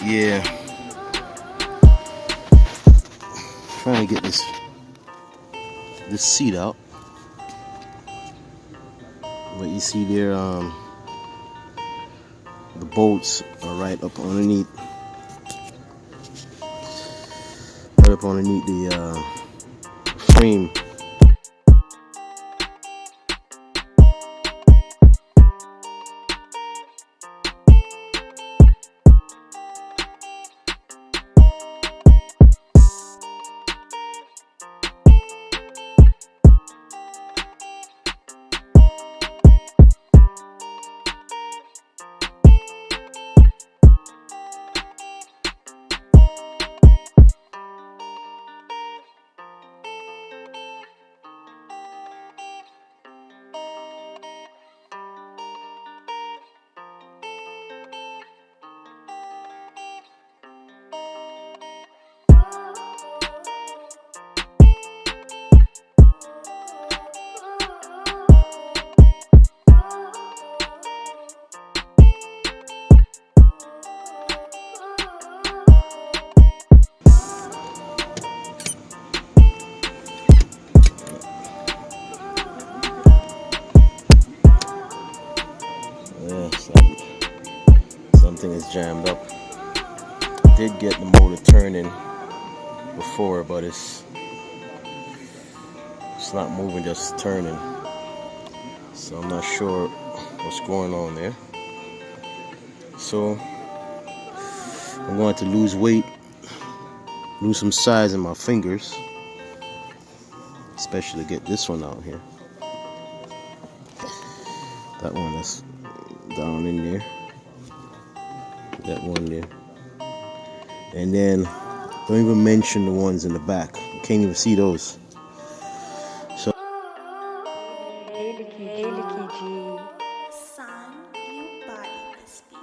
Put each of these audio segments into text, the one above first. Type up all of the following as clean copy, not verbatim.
Yeah, trying to get this seat out, but you see there, the bolts are right up underneath the frame. Something is jammed up. Did get the motor turning before, but it's not moving, just turning. So I'm not sure what's going on there. So I'm going to lose weight, lose some size in my fingers, especially get this one out here. That one that's down in there. That one there. And then don't even mention the ones in the back. You can't even see those. So Son, you body this beat.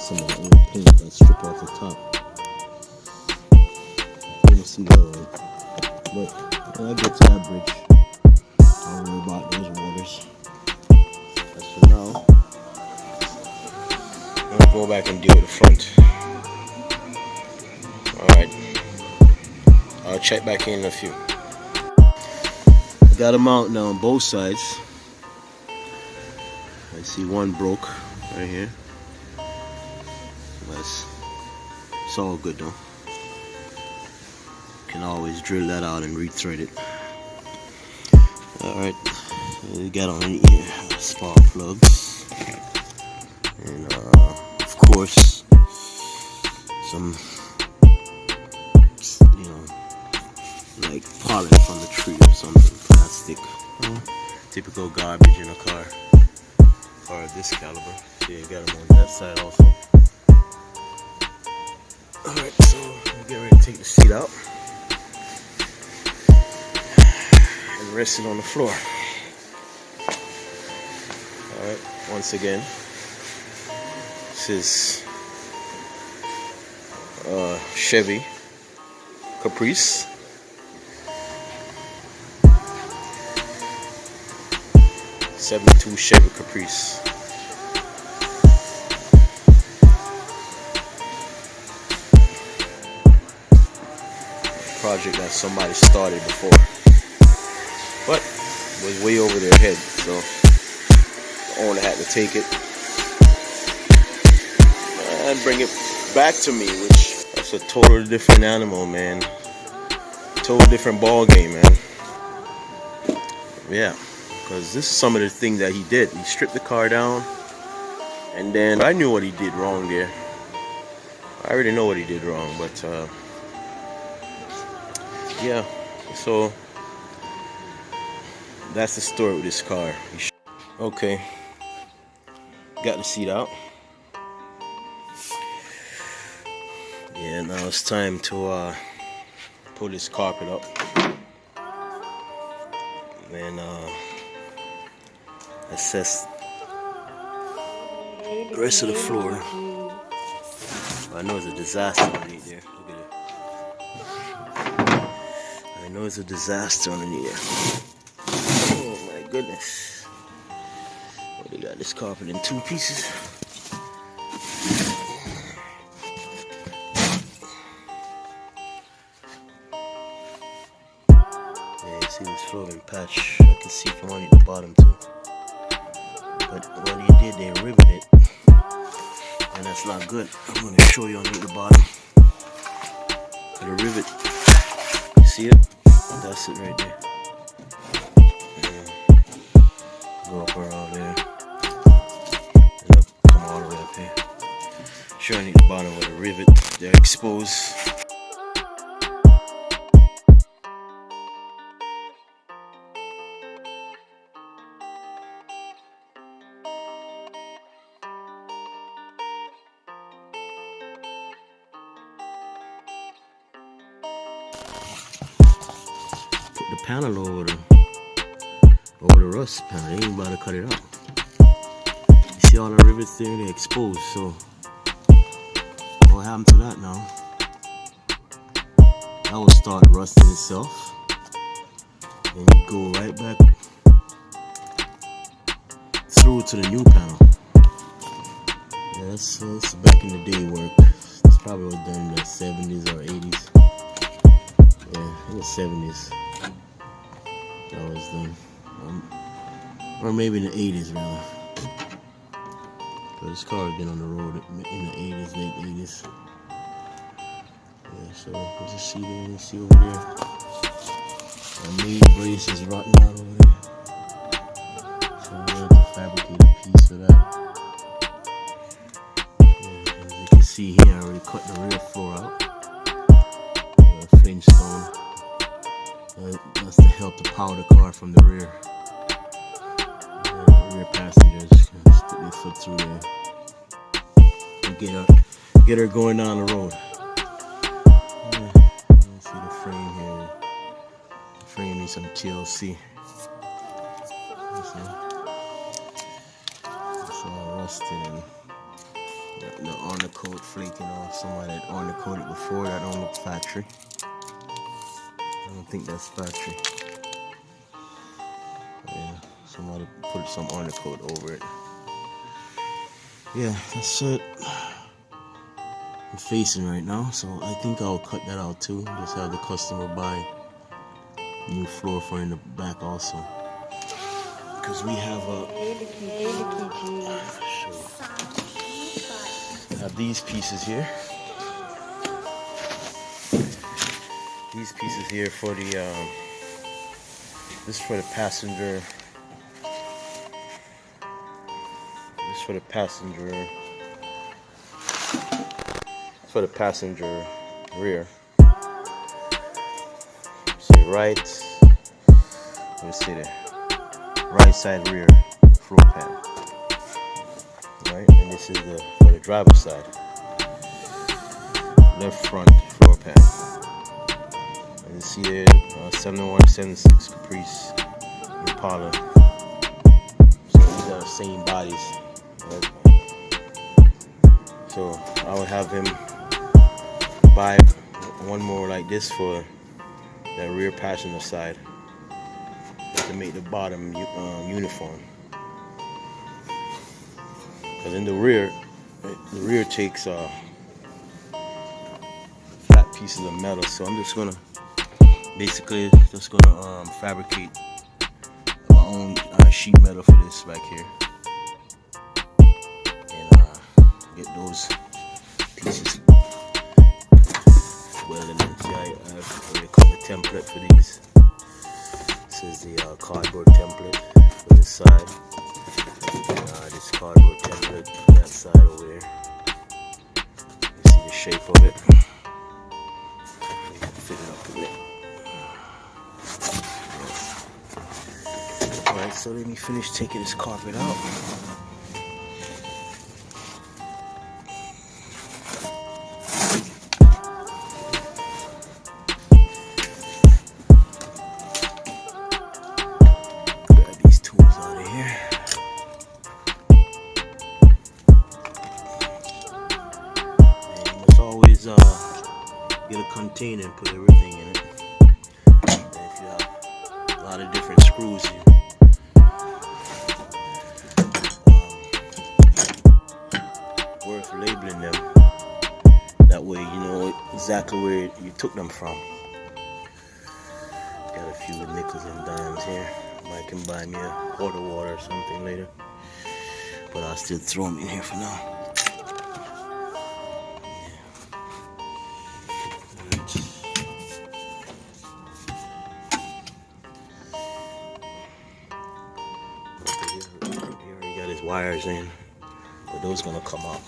some of the old paint that strip off the top. You don't see that one. But when I get to that bridge, I'll worry about those waters. As for now, I'm gonna go back and deal with the front. Alright. I'll check back in a few. I got them out now on both sides. I see one broke right here. But it's all good though. Can always drill that out and rethread it. Alright, we got on here spark plugs. And of course some, you know, like pollen from the tree or something, plastic. Typical garbage in a car of this caliber. Yeah, you got them on that side also. Alright, so we'll get ready to take the seat out and rest it on the floor. Alright, once again, this is Chevy Caprice. '72 Chevy Caprice. Project that somebody started before, but was way over their head, so the owner had to take it and bring it back to me, which that's a totally different animal, man. Total different ball game, man. Yeah, because this is some of the things that he did. He stripped the car down, and then I knew what he did wrong there. I already know what he did wrong, but yeah, so that's the story with this car. Okay, got the seat out. Yeah, now it's time to pull this carpet up. and assess the rest of the floor. I know it's a disaster underneath there. Look at it. I know it's a disaster underneath there. Oh my goodness. Oh, they got this carpet in 2 pieces. Yeah, you see this flooring patch. I can see from underneath the bottom too. But what they did, they riveted it. And that's not good. I'm going to show you underneath the bottom. The rivet. You see it? That's it right there. And go up around there. And up, come all the way up here. Sure, underneath the bottom with the rivet, they're exposed. Put the panel over the rust panel. They ain't about to cut it out. You see all the rivets there? They're exposed. So what happened to that now? That will start rusting itself, and you go right back through to the new panel. Yeah, that's back in the day work. It's probably was done in the 70s or 80s. Yeah, in the 70s. That was done, or maybe in the 80s rather. But this car has been on the road in the 80s, late 80s. Yeah, so you just see there, you see over there, the main brace is rotten out over there. So we have to fabricate a piece of that. Yeah, as you can see here, I already cut the rear floor out. Flinch stone. That's to help to power the car from the rear. The rear passengers can stick their foot through there and get her going down the road. Yeah, you see the frame here. The frame needs some TLC. It's all rusted and the undercoat flaking off. Somebody that undercoated before, that don't look factory. I don't think that's factory. Yeah, somebody put some undercoat over it. Yeah, that's it. I'm facing right now, so I think I'll cut that out too. Just have the customer buy new floor for in the back also. Because we have have these pieces here. These pieces here for the this is for the passenger. This is for the passenger. It's for the passenger rear. See right. Let me see there. Right side rear floor pan. Right, and this is for the driver's side. Left front floor pan. You see there, 7176 Caprice Impala. So these are the same bodies. Right? So I would have him buy one more like this for that rear passenger side to make the bottom uniform. Because in the rear takes flat pieces of metal. So I'm just gonna fabricate my own sheet metal for this back here, and get those pieces welded in. See, I already cut the template for these. This is the cardboard template for this side, and this cardboard template for that side over there. You see the shape of it. Fit it up in there. Alright, so let me finish taking this carpet out. is get a container and put everything in it. And if you have a lot of different screws, worth labeling them. That way you know exactly where you took them from. Got a few nickels and dimes here. Might can buy me a quart of water or something later, but I'll still throw them in here for now. He already got his wires in, but those gonna come out.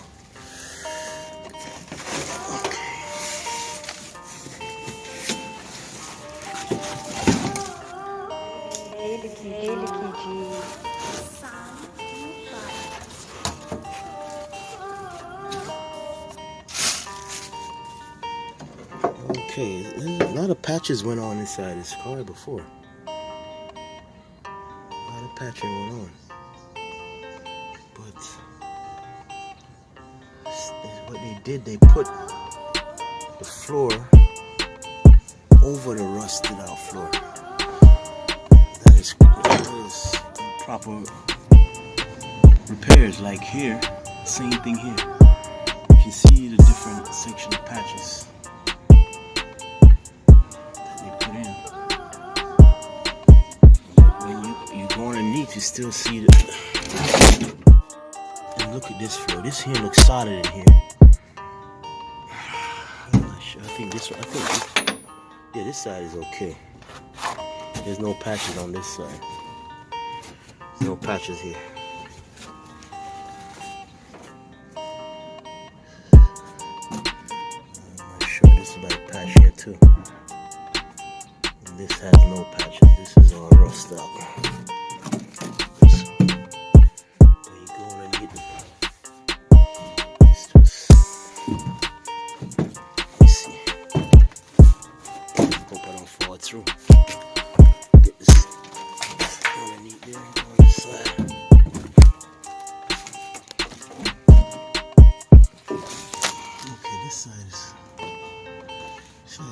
Okay, a lot of patches went on inside this car before. A lot of patching went on. But what they did, they put the floor over the rusted out floor. That is proper repairs. Like here, same thing here. You can see the different section of patches you still see the, and look at this floor. This here looks solid in here. I'm not sure. I think this one. Yeah, this side is okay. There's no patches on this side. There's no patches here. I'm not sure. This is like a patch here too. And this has no patches. This is all rust out. Through. Get this underneath there on the side. Okay, this side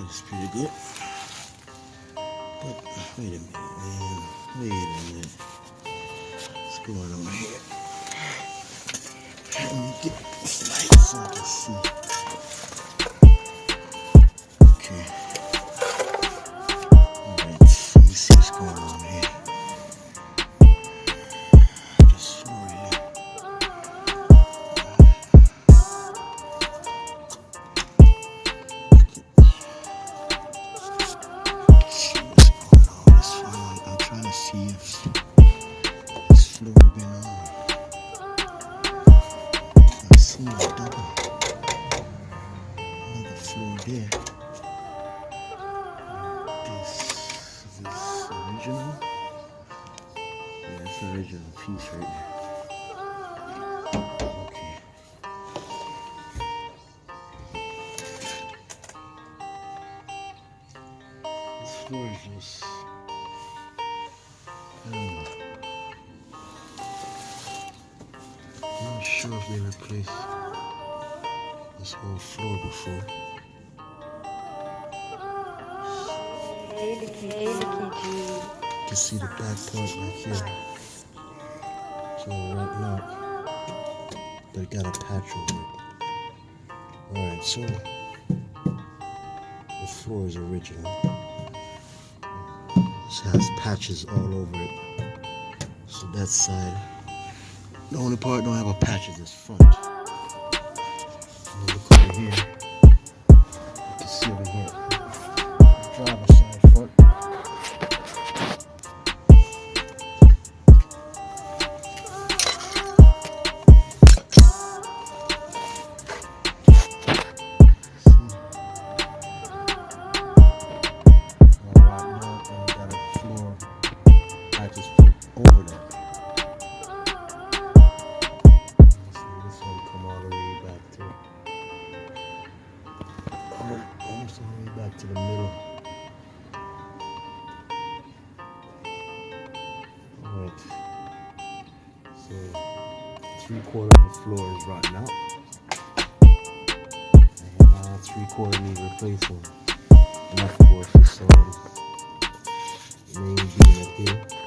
is pretty good. But wait a minute, man. Wait a minute. What's going on here? Let me get this light so I can see. Okay. There. This is original. Yeah, that's the original piece right there. Okay. This floor is just, I don't know. I'm not sure if they replaced this whole floor before. You can see the back part right here. So right now, but it got a patch over it. Alright, so the floor is original. This has patches all over it. So that side, the only part don't have a patch is this front. And look over here. You can see over here. Driver's side front. Almost all the way back to the middle. Alright. So 3/4 of the floor is rotten out. And 3/4 need replacing. And of course this main beam up here.